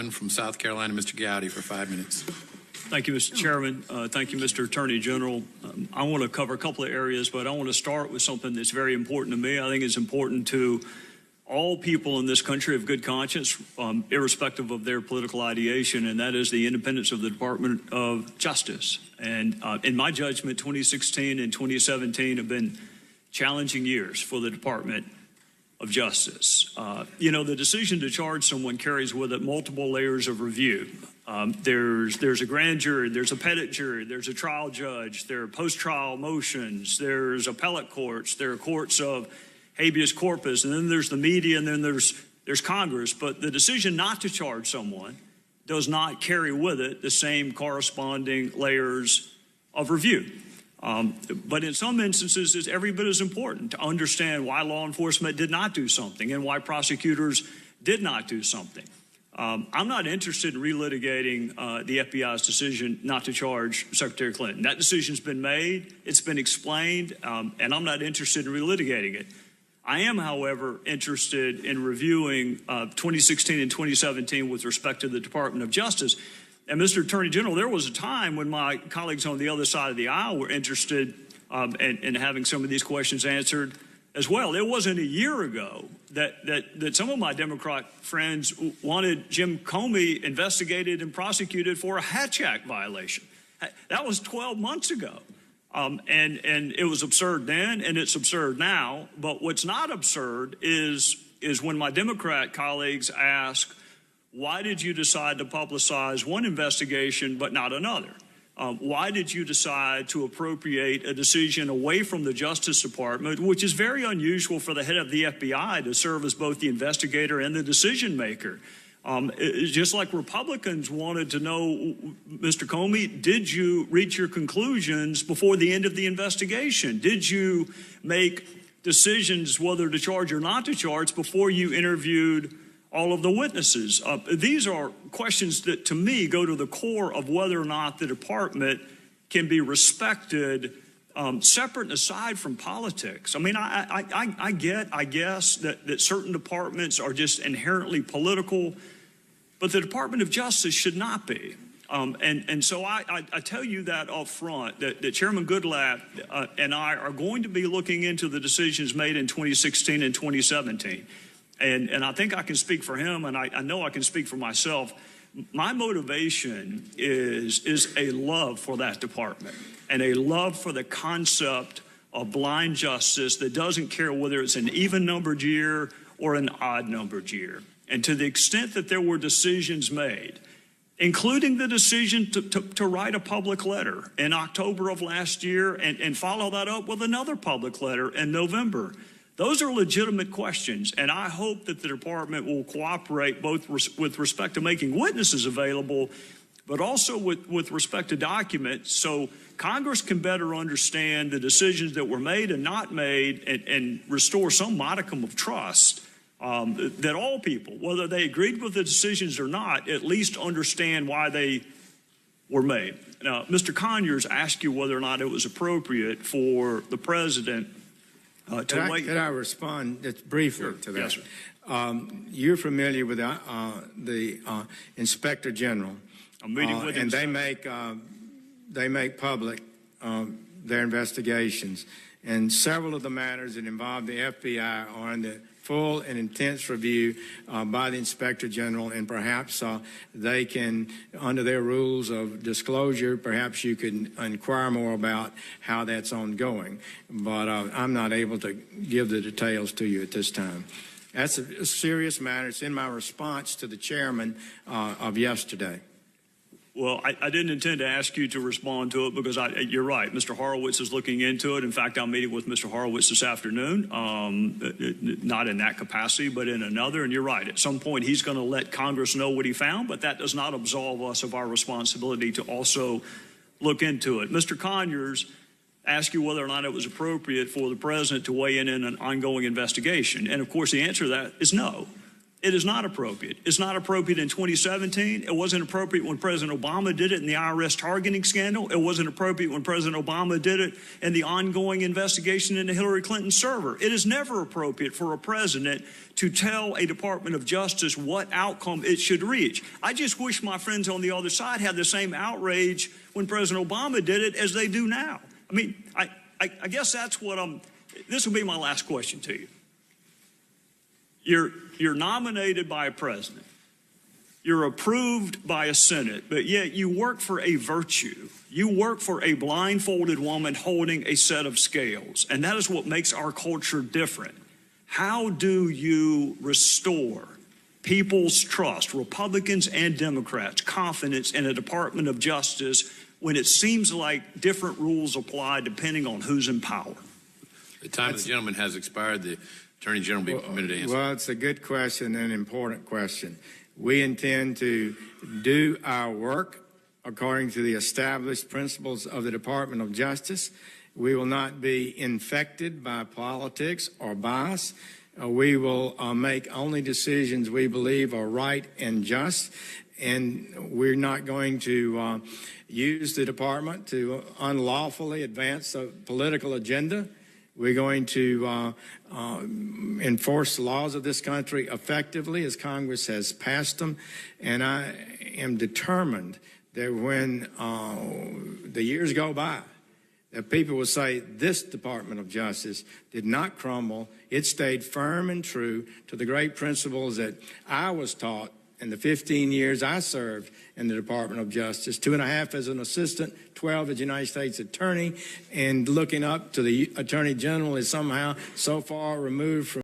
gentleman from South Carolina, Mr. Gowdy, for 5 minutes. Thank you, Mr. Chairman. Thank you, Mr. Attorney General. I want to cover a couple of areas, but I want to start with something that's very important to me. I think it's important to all people in this country of good conscience, irrespective of their political ideation, and that is the independence of the Department of Justice. And in my judgment, 2016 and 2017 have been challenging years for the Department of Justice. The decision to charge someone carries with it multiple layers of review. There's a grand jury, there's a petit jury, there's a trial judge, there are post-trial motions, there's appellate courts, there are courts of habeas corpus, and then there's the media, and then there's Congress. But the decision not to charge someone does not carry with it the same corresponding layers of review. But in some instances, it's every bit as important to understand why law enforcement did not do something and why prosecutors did not do something. I'm not interested in relitigating the FBI's decision not to charge Secretary Clinton. That decision's been made, it's been explained, and I'm not interested in relitigating it. I am, however, interested in reviewing 2016 and 2017 with respect to the Department of Justice. And Mr. Attorney General, there was a time when my colleagues on the other side of the aisle were interested in having some of these questions answered as well. It wasn't a year ago that some of my Democrat friends wanted Jim Comey investigated and prosecuted for a Hatch Act violation. That was 12 months ago. And it was absurd then, and it's absurd now. But what's not absurd is when my Democrat colleagues ask, why did you decide to publicize one investigation but not another? Why did you decide to appropriate a decision away from the Justice Department, which is very unusual for the head of the FBI to serve as both the investigator and the decision maker? Just like Republicans wanted to know, Mr. Comey, did you reach your conclusions before the end of the investigation? Did you make decisions whether to charge or not to charge before you interviewed all of the witnesses? These are questions that, to me, go to the core of whether or not the department can be respected, separate and aside from politics. I mean, I guess that certain departments are just inherently political, but the Department of Justice should not be. And so I tell you that up front, that Chairman Goodlatte and I are going to be looking into the decisions made in 2016 and 2017. And I think I can speak for him, and I know I can speak for myself. My motivation is a love for that department and a love for the concept of blind justice that doesn't care whether it's an even-numbered year or an odd-numbered year. And to the extent that there were decisions made, including the decision to write a public letter in October of last year and follow that up with another public letter in November, those are legitimate questions, and I hope that the department will cooperate both with respect to making witnesses available, but also with respect to documents so Congress can better understand the decisions that were made and not made and restore some modicum of trust that all people, whether they agreed with the decisions or not, at least understand why they were made. Now, Mr. Conyers asked you whether or not it was appropriate for the president Could I respond just briefly to that? Yes, sir. You're familiar with the Inspector General. I'm meeting with him. And they make public their investigations. And several of the matters that involve the FBI are in the full and intense review by the Inspector General, and perhaps they can, under their rules of disclosure, perhaps you can inquire more about how that's ongoing. But I'm not able to give the details to you at this time. That's a serious matter. It's in my response to the chairman of yesterday. Well, I didn't intend to ask you to respond to it because you're right. Mr. Horowitz is looking into it. In fact, I'm meeting with Mr. Horowitz this afternoon, not in that capacity, but in another. And you're right. At some point, he's going to let Congress know what he found, but that does not absolve us of our responsibility to also look into it. Mr. Conyers asked you whether or not it was appropriate for the president to weigh in an ongoing investigation. And, of course, the answer to that is no. It is not appropriate. It's not appropriate in 2017. It wasn't appropriate when President Obama did it in the IRS targeting scandal. It wasn't appropriate when President Obama did it in the ongoing investigation into Hillary Clinton's server. It is never appropriate for a president to tell a Department of Justice what outcome it should reach. I just wish my friends on the other side had the same outrage when President Obama did it as they do now. I mean, I guess that's what this will be my last question to you. You're nominated by a president. You're approved by a Senate, but yet you work for a virtue. You work for a blindfolded woman holding a set of scales, and that is what makes our culture different. How do you restore people's trust, Republicans and Democrats, confidence in a Department of Justice when it seems like different rules apply depending on who's in power? The time of the gentleman has expired. The Attorney General will be permitted to answer. Well, it's a good question and an important question. We intend to do our work according to the established principles of the Department of Justice. We will not be infected by politics or bias. We will make only decisions we believe are right and just, and we're not going to use the department to unlawfully advance a political agenda. We're going to enforce the laws of this country effectively as Congress has passed them. And I am determined that when the years go by, that people will say this Department of Justice did not crumble. It stayed firm and true to the great principles that I was taught in the 15 years I served in the Department of Justice, 2.5 as an assistant, 12 as United States Attorney, and looking up to the Attorney General is somehow so far removed from